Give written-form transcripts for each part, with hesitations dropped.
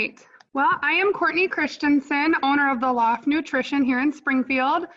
right. Well, I am Courtney Christensen, owner of the Loft Nutrition here in Springfield.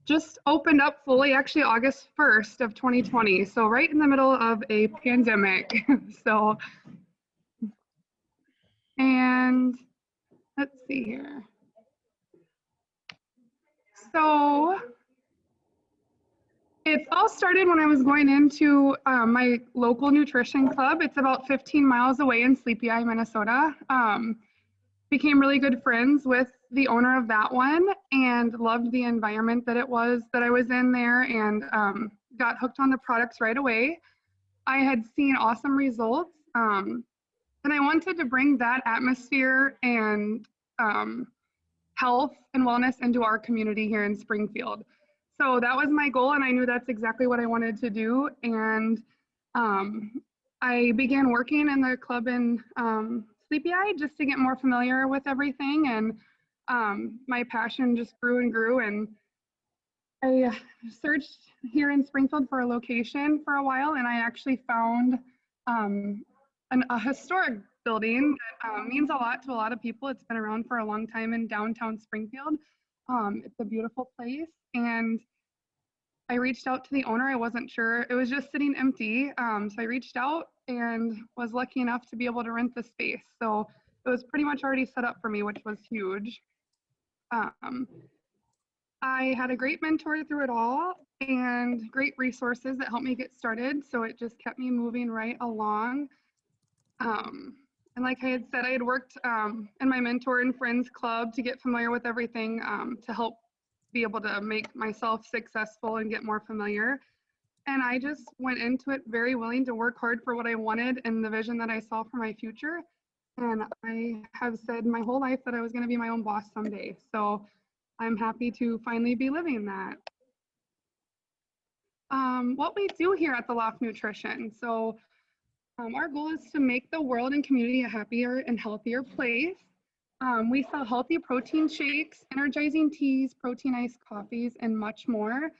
Just opened up fully actually August 1st of 2020. So right in the middle of a pandemic. And let's see here. So it all started when I was going into my local nutrition club. It's about 15 miles away in Sleepy Eye, Minnesota. Became really good friends with the owner of that one and loved the environment that I was in there, and got hooked on the products right away. I had seen awesome results, and I wanted to bring that atmosphere and health and wellness into our community here in Springfield. So that was my goal, and I knew that's exactly what I wanted to do. And I began working in the club in Sleepy Eye just to get more familiar with everything, and my passion just grew and grew. And I searched here in Springfield for a location for a while, and I actually found a historic building that means a lot to a lot of people. It's been around for a long time in downtown Springfield. It's a beautiful place, and I reached out to the owner. I wasn't sure. It was just sitting empty. So I reached out and was lucky enough to be able to rent the space. So it was pretty much already set up for me, which was huge. I had a great mentor through it all and great resources that helped me get started. So it just kept me moving right along. And like I had said, I had worked in my mentor and friends club to get familiar with everything, to help be able to make myself successful and get more familiar. And I just went into it very willing to work hard for what I wanted and the vision that I saw for my future. And I have said my whole life that I was going to be my own boss someday. So I'm happy to finally be living that. What we do here at the Loft Nutrition. So our goal is to make the world and community a happier and healthier place. We sell healthy protein shakes, energizing teas, protein iced coffees, and much more.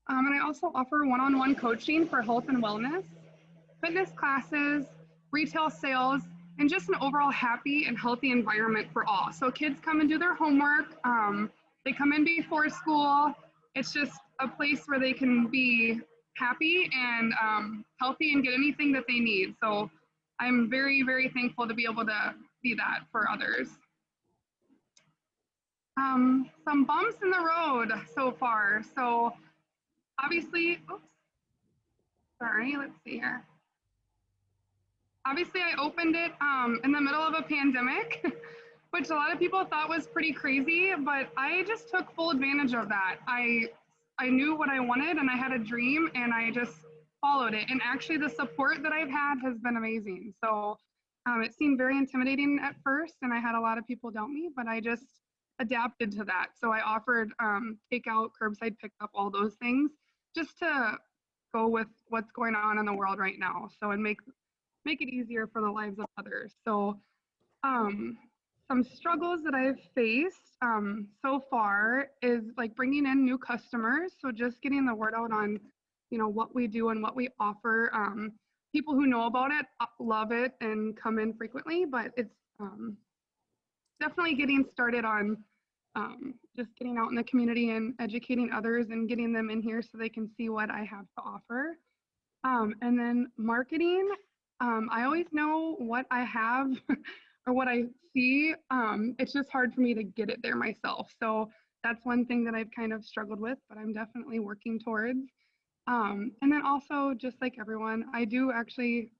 And I also offer one-on-one coaching for health and wellness, fitness classes, retail sales, and just an overall happy and healthy environment for all. So kids come and do their homework. They come in before school. It's just a place where they can be happy and healthy and get anything that they need. So I'm very, very thankful to be able to be that for others. Some bumps in the road so far. So obviously, let's see here. Obviously, I opened it in the middle of a pandemic, which a lot of people thought was pretty crazy, but I just took full advantage of that. I knew what I wanted, and I had a dream, and I just followed it. And actually, the support that I've had has been amazing. So it seemed very intimidating at first, and I had a lot of people doubt me, but I just adapted to that. So I offered takeout, curbside pickup, all those things, just to go with what's going on in the world right now. So and make it easier for the lives of others. So some struggles that I've faced so far is like bringing in new customers. So just getting the word out on, what we do and what we offer. People who know about it love it and come in frequently, but it's definitely getting started on just getting out in the community and educating others and getting them in here so they can see what I have to offer. And then marketing, I always know what I have or what I see. It's just hard for me to get it there myself. So that's one thing that I've kind of struggled with, but I'm definitely working towards. And then also, just like everyone, I do actually,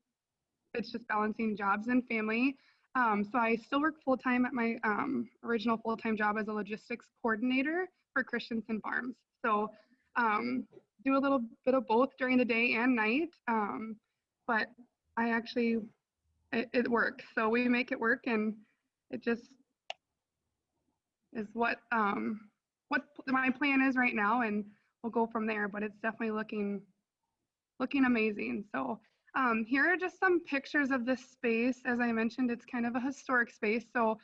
it's just balancing jobs and family. So I still work full-time at my original full-time job as a logistics coordinator for Christensen Farms. So do a little bit of both during the day and night, but I actually, it works. So we make it work, and it just is what my plan is right now, and we'll go from there, but it's definitely looking amazing. So here are just some pictures of this space. As I mentioned, it's kind of a historic space. So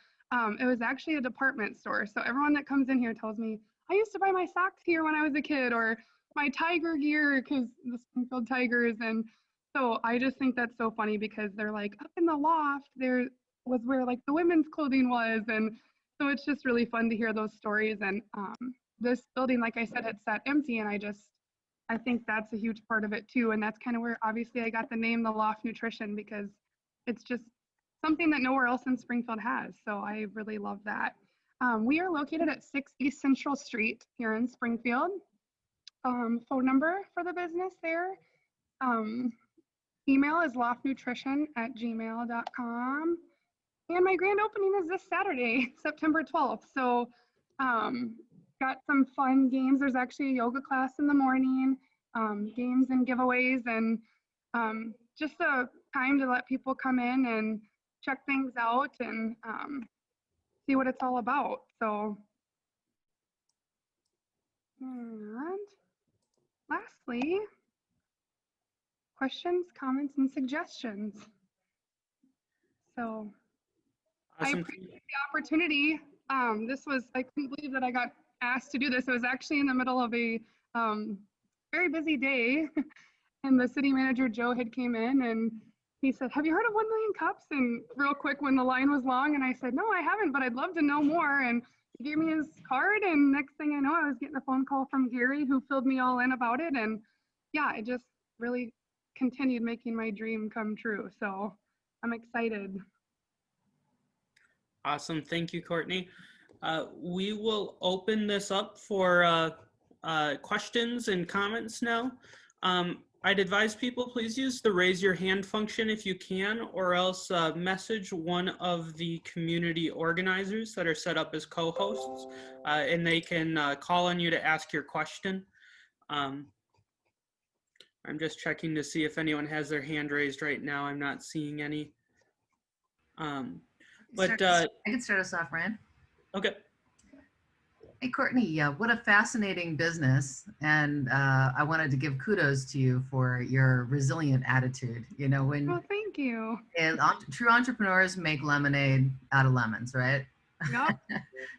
it was actually a department store. So everyone that comes in here tells me, I used to buy my socks here when I was a kid, or my tiger gear, because the Springfield Tigers. And so I just think that's so funny because they're like up in the loft. was where like the women's clothing was. And so it's just really fun to hear those stories. And this building, like I said, had sat empty, and I think that's a huge part of it too. And that's kind of where obviously I got the name, the Loft Nutrition, because it's just something that nowhere else in Springfield has. So I really love that. We are located at 6 East Central Street here in Springfield. Phone number for the business there. Email is loftnutrition@gmail.com. And my grand opening is this Saturday, September 12th. So got some fun games. There's actually a yoga class in the morning, games and giveaways, and just a time to let people come in and check things out and see what it's all about. So, and lastly, questions, comments, and suggestions. So Awesome. I appreciate the opportunity. I couldn't believe that I got asked to do this. It was actually in the middle of a very busy day. And the city manager, Joe, had came in and he said, have you heard of 1 million cups? And real quick, when the line was long, and I said, no, I haven't, but I'd love to know more. And he gave me his card, and next thing I know, I was getting a phone call from Gary, who filled me all in about it. And yeah, it just really continued making my dream come true. So I'm excited. Awesome. Thank you, Courtney. We will open this up for questions and comments now. I'd advise people, please use the raise your hand function if you can, or else message one of the community organizers that are set up as co-hosts, and they can call on you to ask your question. I'm just checking to see if anyone has their hand raised right now. I'm not seeing any. I can start us off, Ryan. Okay. Hey, Courtney, what a fascinating business. And I wanted to give kudos to you for your resilient attitude. You know, Well, thank you. And true entrepreneurs make lemonade out of lemons, right? Yep.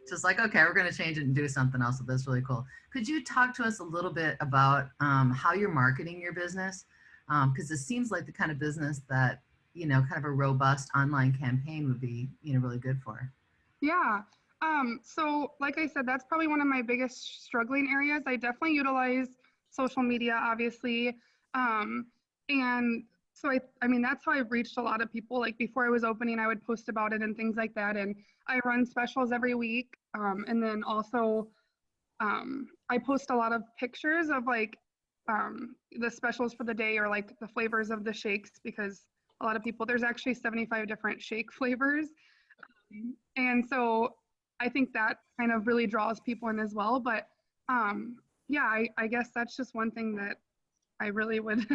Just like, okay, we're going to change it and do something else. So that's really cool. Could you talk to us a little bit about how you're marketing your business? Because it seems like the kind of business that, you know, kind of a robust online campaign would be, you know, really good for. Yeah. So like I said, that's probably one of my biggest struggling areas. I definitely utilize social media, obviously. And so I mean, that's how I've reached a lot of people. Like before I was opening, I would post about it and things like that. And I run specials every week. And then also, I post a lot of pictures of like, the specials for the day, or like the flavors of the shakes, because a lot of people, there's actually 75 different shake flavors. And so I think that kind of really draws people in as well. But yeah, I guess that's just one thing that I really would,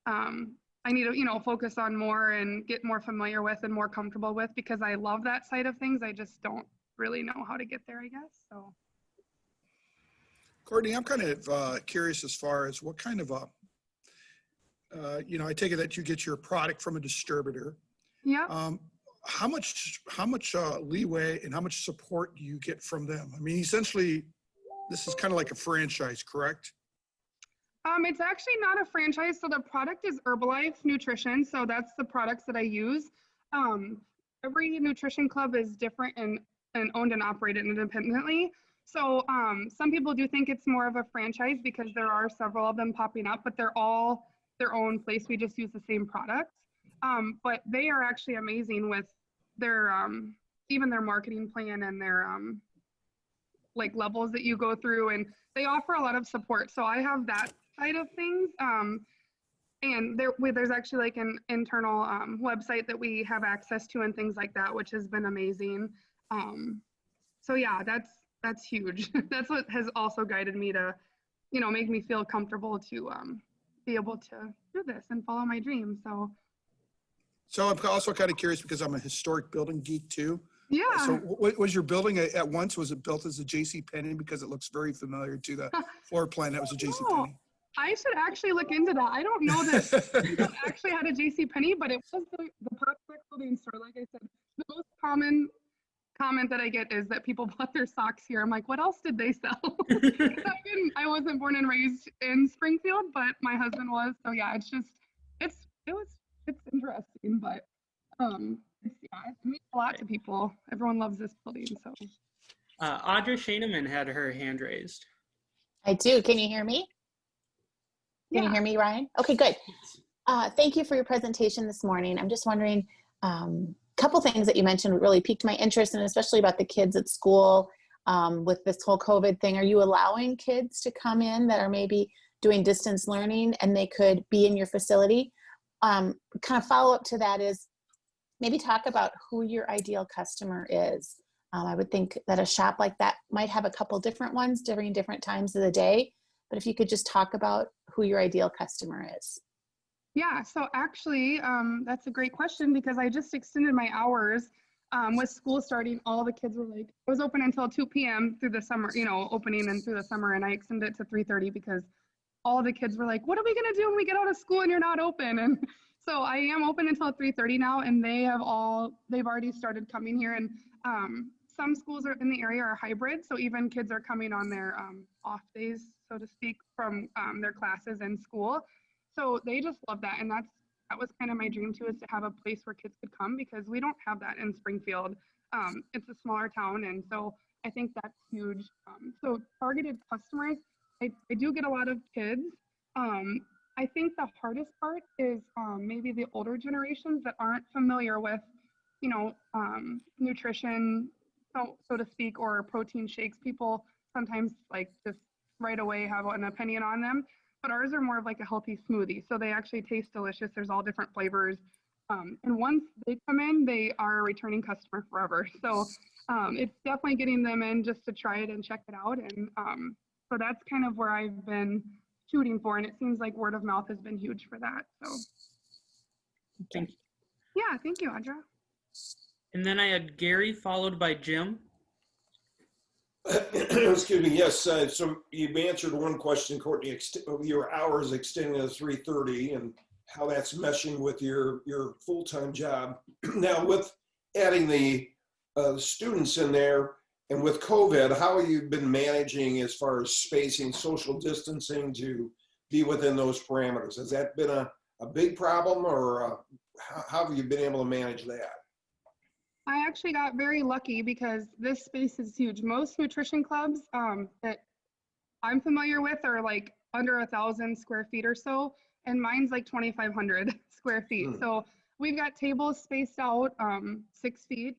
I need to, you know, focus on more and get more familiar with and more comfortable with, because I love that side of things. I just don't really know how to get there, I guess. So. Courtney, I'm kind of curious as far as what kind of you know, I take it that you get your product from a distributor. Yeah. How much leeway and how much support do you get from them? I mean, essentially, this is kind of like a franchise, correct? It's actually not a franchise. So the product is Herbalife Nutrition. So that's the products that I use. Every nutrition club is different and owned and operated independently. So some people do think it's more of a franchise because there are several of them popping up, but they're all their own place. We just use the same products. But they are actually amazing with their even their marketing plan and their like levels that you go through, and they offer a lot of support. So I have that side of things. And there's actually like an internal website that we have access to and things like that, which has been amazing. So yeah, that's huge. That's what has also guided me to, you know, make me feel comfortable to be able to do this and follow my dreams. So I'm also kind of curious because I'm a historic building geek too. Yeah. So was your building at once, was it built as a JCPenney? Because it looks very familiar to the floor plan that was a JCPenney. I should actually look into that. I don't know that we actually had a JCPenney, but it was the Prospect Building store. Like I said, the most common comment that I get is that people bought their socks here. I'm like, what else did they sell? I wasn't born and raised in Springfield, but my husband was. So yeah, it's interesting, but It means a lot to people. Everyone loves this building, so. Audra Shaneman had her hand raised. I do. Can you hear me? Can you Yeah. hear me, Ryan? Okay, good. Thank you for your presentation this morning. I'm just wondering, couple things that you mentioned really piqued my interest, and especially about the kids at school with this whole COVID thing. Are you allowing kids to come in that are maybe doing distance learning and they could be in your facility? Kind of follow up to that is maybe talk about who your ideal customer is. I would think that a shop like that might have a couple different ones during different times of the day, but if you could just talk about who your ideal customer is. Yeah, so actually, that's a great question because I just extended my hours. With school starting, all the kids were like, it was open until 2 p.m. through the summer, opening and through the summer, and I extended it to 3:30 because all the kids were like, what are we gonna do when we get out of school and you're not open? And so I am open until 3:30 now, and they've already started coming here, and some schools are in the area are hybrid, so even kids are coming on their off days, so to speak, from their classes in school. So they just love that, and that was kind of my dream too, is to have a place where kids could come because we don't have that in Springfield. It's a smaller town, and so I think that's huge. So targeted customers, I do get a lot of kids. I think the hardest part is maybe the older generations that aren't familiar with, nutrition, so to speak, or protein shakes. People sometimes like just right away have an opinion on them, but ours are more of like a healthy smoothie. So they actually taste delicious. There's all different flavors. And once they come in, they are a returning customer forever. So it's definitely getting them in just to try it and check it out. And so that's kind of where I've been shooting for. And it seems like word of mouth has been huge for that. So Thank you. yeah, thank you, Audra. And then I had Gary followed by Jim. Excuse me. Yes. So you answered one question, Courtney. Your hours extending to 3:30, and how that's meshing with your full-time job. Now, with adding the students in there, and with COVID, how have you been managing as far as spacing, social distancing to be within those parameters? Has that been a big problem, or how have you been able to manage that? I actually got very lucky because this space is huge. Most nutrition clubs that I'm familiar with are like under 1,000 square feet or so, and mine's like 2,500 square feet. So we've got tables spaced out 6 feet.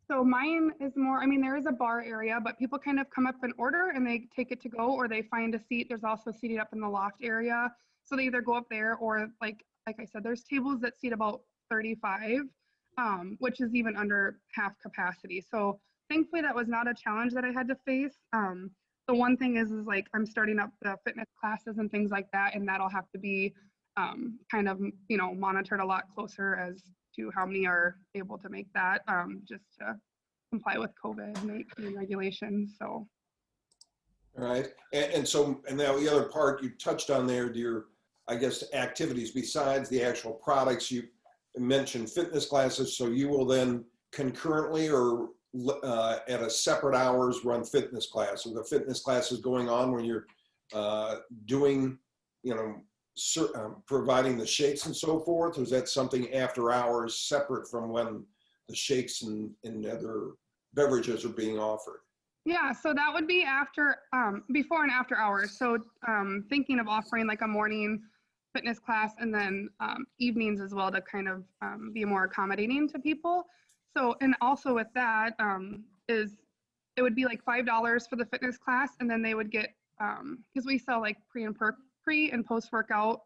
So mine is more, there is a bar area, but people kind of come up and order and they take it to go, or they find a seat. There's also seating up in the loft area. So they either go up there, or like I said, there's tables that seat about 35. Which is even under half capacity. So thankfully that was not a challenge that I had to face. The one thing is like I'm starting up the fitness classes and things like that, and that'll have to be kind of, monitored a lot closer as to how many are able to make that, just to comply with COVID-19 regulations. So. All right. And now the other part you touched on there, your, I guess, activities besides the actual products. You mentioned fitness classes, so you will then concurrently or at a separate hours run fitness classes. The fitness classes going on when you're doing, providing the shakes and so forth, or is that something after hours separate from when the shakes and other beverages are being offered? Yeah, so that would be after, before and after hours. So thinking of offering like a morning fitness class and then evenings as well to kind of be more accommodating to people. So, and also with that is it would be like $5 for the fitness class, and then they would get, because we sell like pre and post-workout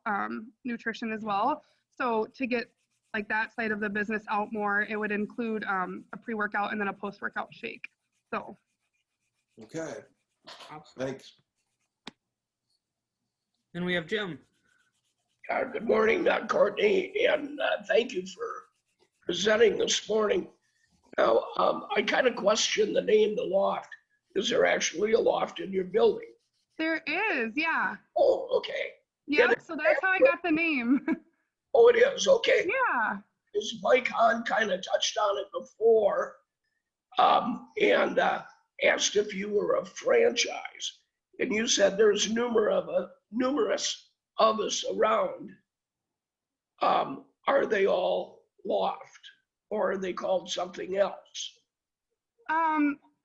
nutrition as well. So to get like that side of the business out more, it would include a pre-workout and then a post-workout shake. So. Okay, thanks. Then we have Jim. Good morning, Courtney, and thank you for presenting this morning. Now, I kind of question the name, the Loft. Is there actually a loft in your building? There is, yeah. Oh, okay. Yeah, so that's how I got the name. Oh, it is, okay. Yeah. Because Mike Hahn kind of touched on it before and asked if you were a franchise. And you said there's numerous of us around. Are they all Loft, or are they called something else?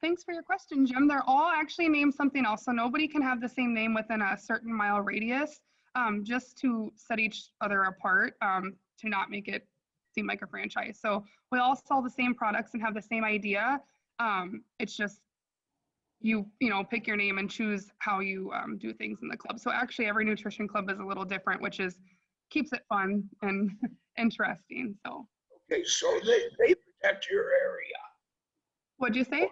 Thanks for your question, Jim. They're all actually named something else, so nobody can have the same name within a certain mile radius, just to set each other apart, to not make it seem like a franchise. So we all sell the same products and have the same idea. It's just you know, pick your name and choose how you do things in the club. So actually, every nutrition club is a little different, which is keeps it fun and interesting. So. Okay, so they protect your area. What'd you say?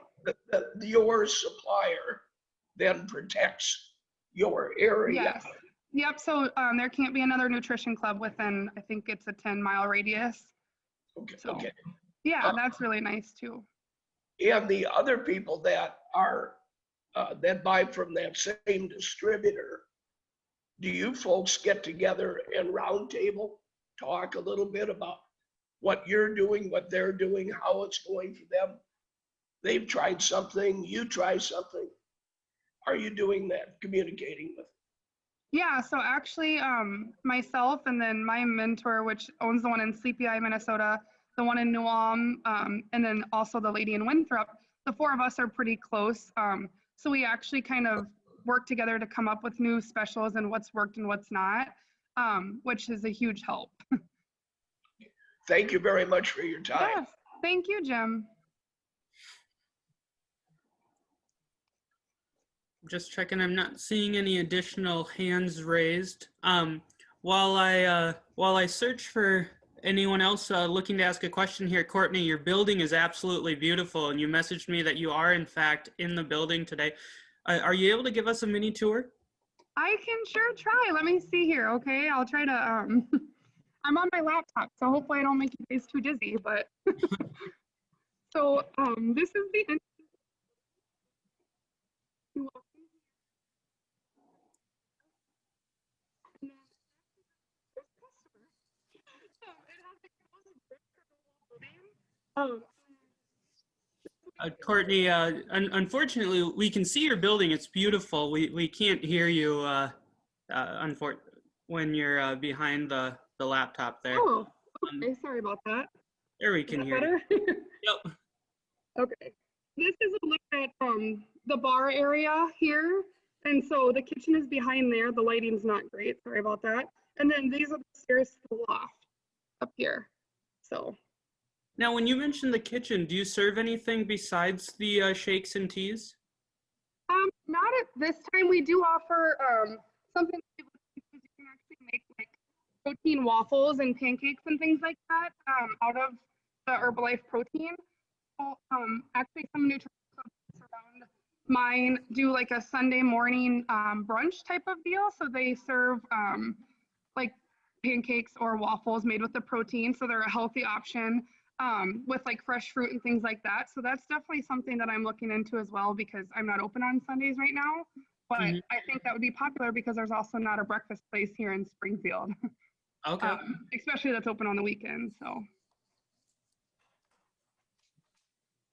Your supplier then protects your area. Yes. Yep. So there can't be another nutrition club within, I think it's a 10-mile radius. Okay. So, Okay. yeah, that's really nice too. And the other people that are that buy from that same distributor, do you folks get together and roundtable, talk a little bit about what you're doing, what they're doing, how it's going for them? They've tried something, you try something. Are you doing that, communicating with? Yeah, so actually myself and then my mentor, which owns the one in Sleepy Eye, Minnesota, the one in New Ulm, and then also the lady in Winthrop, the four of us are pretty close. So we actually kind of work together to come up with new specials and what's worked and what's not, which is a huge help. Thank you very much for your time. Yes, thank you, Jim. Just checking, I'm not seeing any additional hands raised. While I search for anyone else looking to ask a question here, Courtney, your building is absolutely beautiful, and you messaged me that you are in fact in the building today. Are you able to give us a mini tour? I can sure try. Let me see here. Okay, I'll try to. I'm on my laptop, so hopefully I don't make you guys too dizzy. But so this is the entrance. Courtney, unfortunately, we can see your building. It's beautiful. We can't hear you when you're behind the laptop there. Oh, okay. Sorry about that. There we can hear Better? you. Yep. Okay. This is a look at the bar area here. And so the kitchen is behind there. The lighting's not great. Sorry about that. And then these are the stairs to the loft up here. So. Now, when you mentioned the kitchen, do you serve anything besides the shakes and teas? Not at this time. We do offer something you can actually make like protein waffles and pancakes and things like that out of the Herbalife protein. So, actually, some nutrition clubs around mine do like a Sunday morning brunch type of deal. So they serve like pancakes or waffles made with the protein. So they're a healthy option. With like fresh fruit and things like that. So that's definitely something that I'm looking into as well, because I'm not open on Sundays right now, but I think that would be popular because there's also not a breakfast place here in Springfield. Okay. Especially that's open on the weekends. So.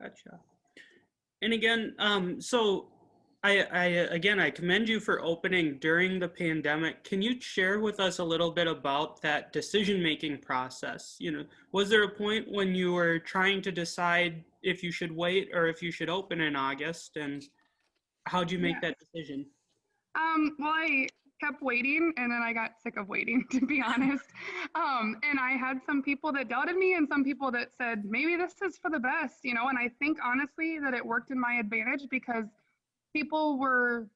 Gotcha. And again, so I commend you for opening during the pandemic. Can you share with us a little bit about that decision-making process? You know, was there a point when you were trying to decide if you should wait or if you should open in August, and how'd you make that decision? Well, I kept waiting, and then I got sick of waiting, to be honest. And I had some people that doubted me and some people that said, maybe this is for the best, you know, and I think honestly that it worked in my advantage because people were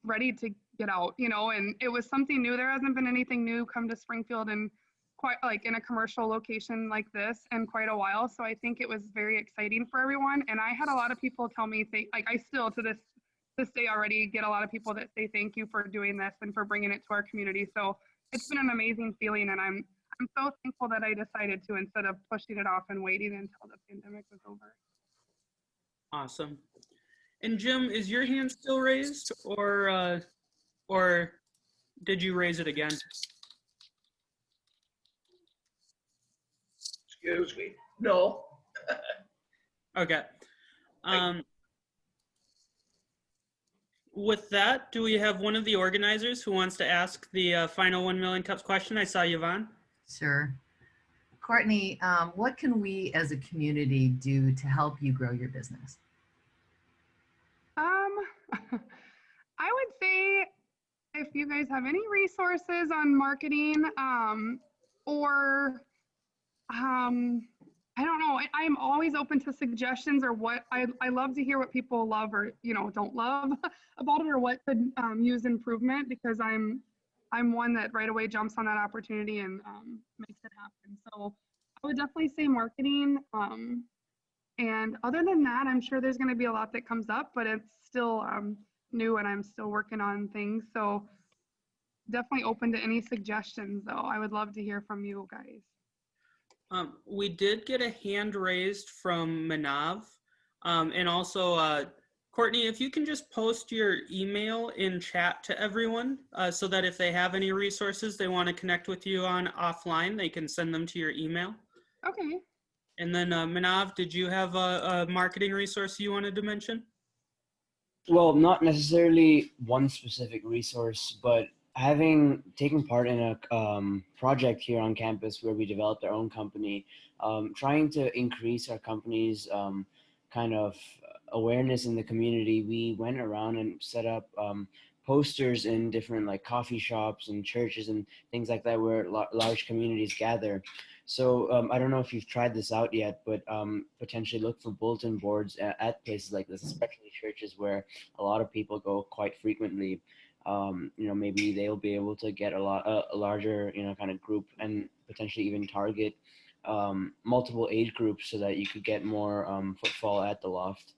ready to get out, you know, and it was something new. There hasn't been anything new come to Springfield in quite like in a commercial location like this in quite a while. So I think it was very exciting for everyone. And I had a lot of people tell me, like I still to this day already get a lot of people that say thank you for doing this and for bringing it to our community. So it's been an amazing feeling, and I'm so thankful that I decided to instead of pushing it off and waiting until the pandemic was over. Awesome. And Jim, is your hand still raised, or did you raise it again? Excuse me. No. Okay. With that, do we have one of the organizers who wants to ask the final 1 million cups question? I saw Yvonne. Sure. Courtney, what can we as a community do to help you grow your business? I would say if you guys have any resources on marketing, or I don't know. I'm always open to suggestions or what I love to hear what people love or don't love about it or what could use improvement, because I'm one that right away jumps on that opportunity and makes it happen. So I would definitely say marketing. And other than that, I'm sure there's going to be a lot that comes up, but it's still new and I'm still working on things. So definitely open to any suggestions, though. I would love to hear from you guys. We did get a hand raised from Manav. And also, Courtney, if you can just post your email in chat to everyone so that if they have any resources they want to connect with you on offline, they can send them to your email. Okay. And then Manav, did you have a marketing resource you wanted to mention? Well, not necessarily one specific resource, but having taken part in a project here on campus where we developed our own company, trying to increase our company's kind of awareness in the community, we went around and set up posters in different like coffee shops and churches and things like that where large communities gather. So I don't know if you've tried this out yet, but potentially look for bulletin boards at places like this, especially churches where a lot of people go quite frequently. Maybe they'll be able to get a larger, kind of group and potentially even target multiple age groups so that you could get more footfall at the loft.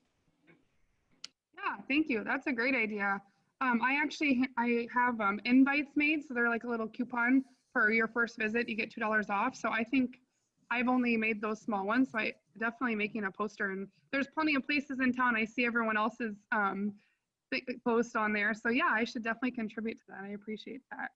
Yeah, thank you. That's a great idea. I have invites made, so they're like a little coupon for your first visit. You get $2 off. So I think I've only made those small ones. So I definitely making a poster, and there's plenty of places in town. I see everyone else's post on there. So yeah, I should definitely contribute to that. I appreciate that.